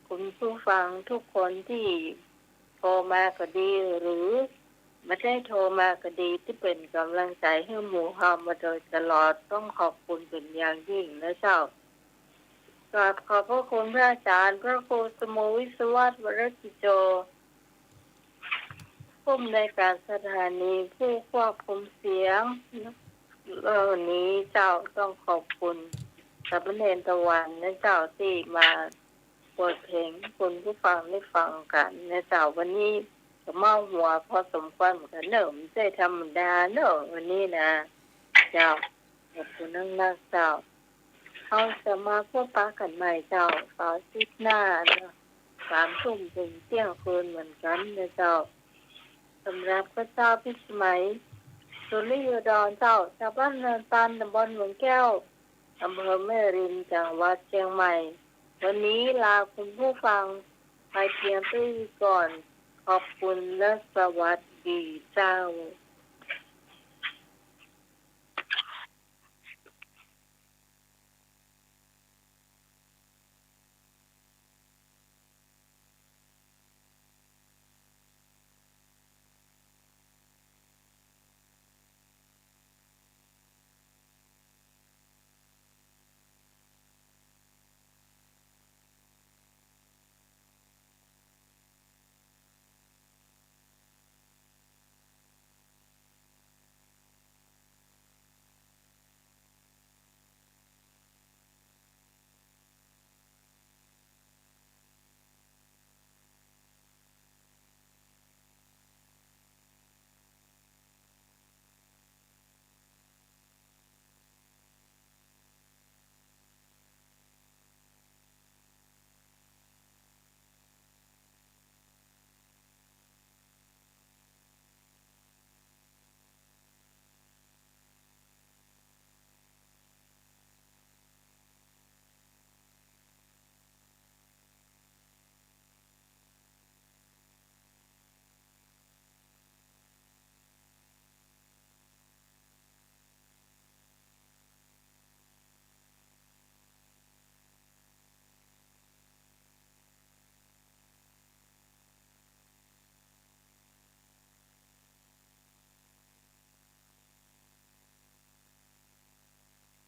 คุณผู้ฟังทุกคนที่โทรมาก็ดีหรือไม่ได้โทรมาก็ดีที่เป็นกำลังใจให้หมู่เฮามาโดยตลอดต้องขอบคุณเป็นอย่างยิ่งนะเจ้ากราบขอบพระคุณพระอาจารย์พระครูสมุวิศวัตวรกิจโจผู้อำนวยการสถานีผู้ควบคุมเสียงวันนี้เจ้าต้องขอบคุณสามเณรตะวันและเจ้าที่มาเปิดเพลงคุณผู้ฟังได้ฟังกันในเจ้าวันนี้ก็เมาหัวพอสมควรเหมือนกันเนอะไม่ใช่ธรรมดาเนอะวันนี้นะเจ้าขอบคุณนักเจ้าเขาจะมาพบปะกันใหม่เจ้าตอนที่หน้าเนาะ3 ทุ่มถึงเที่ยงคืนเหมือนกันนะเจ้าสำหรับพระเจ้าพิสมัยสุริยดรเจ้าชาวบ้านเนินตันตำบลเมืองแก้วอำเภอแม่ริมจังหวัดเชียงใหม่วันนี้ลาคุณผู้ฟังไปเพียงเท่านี้ก่อนขอบคุณและสวัสดีเจ้า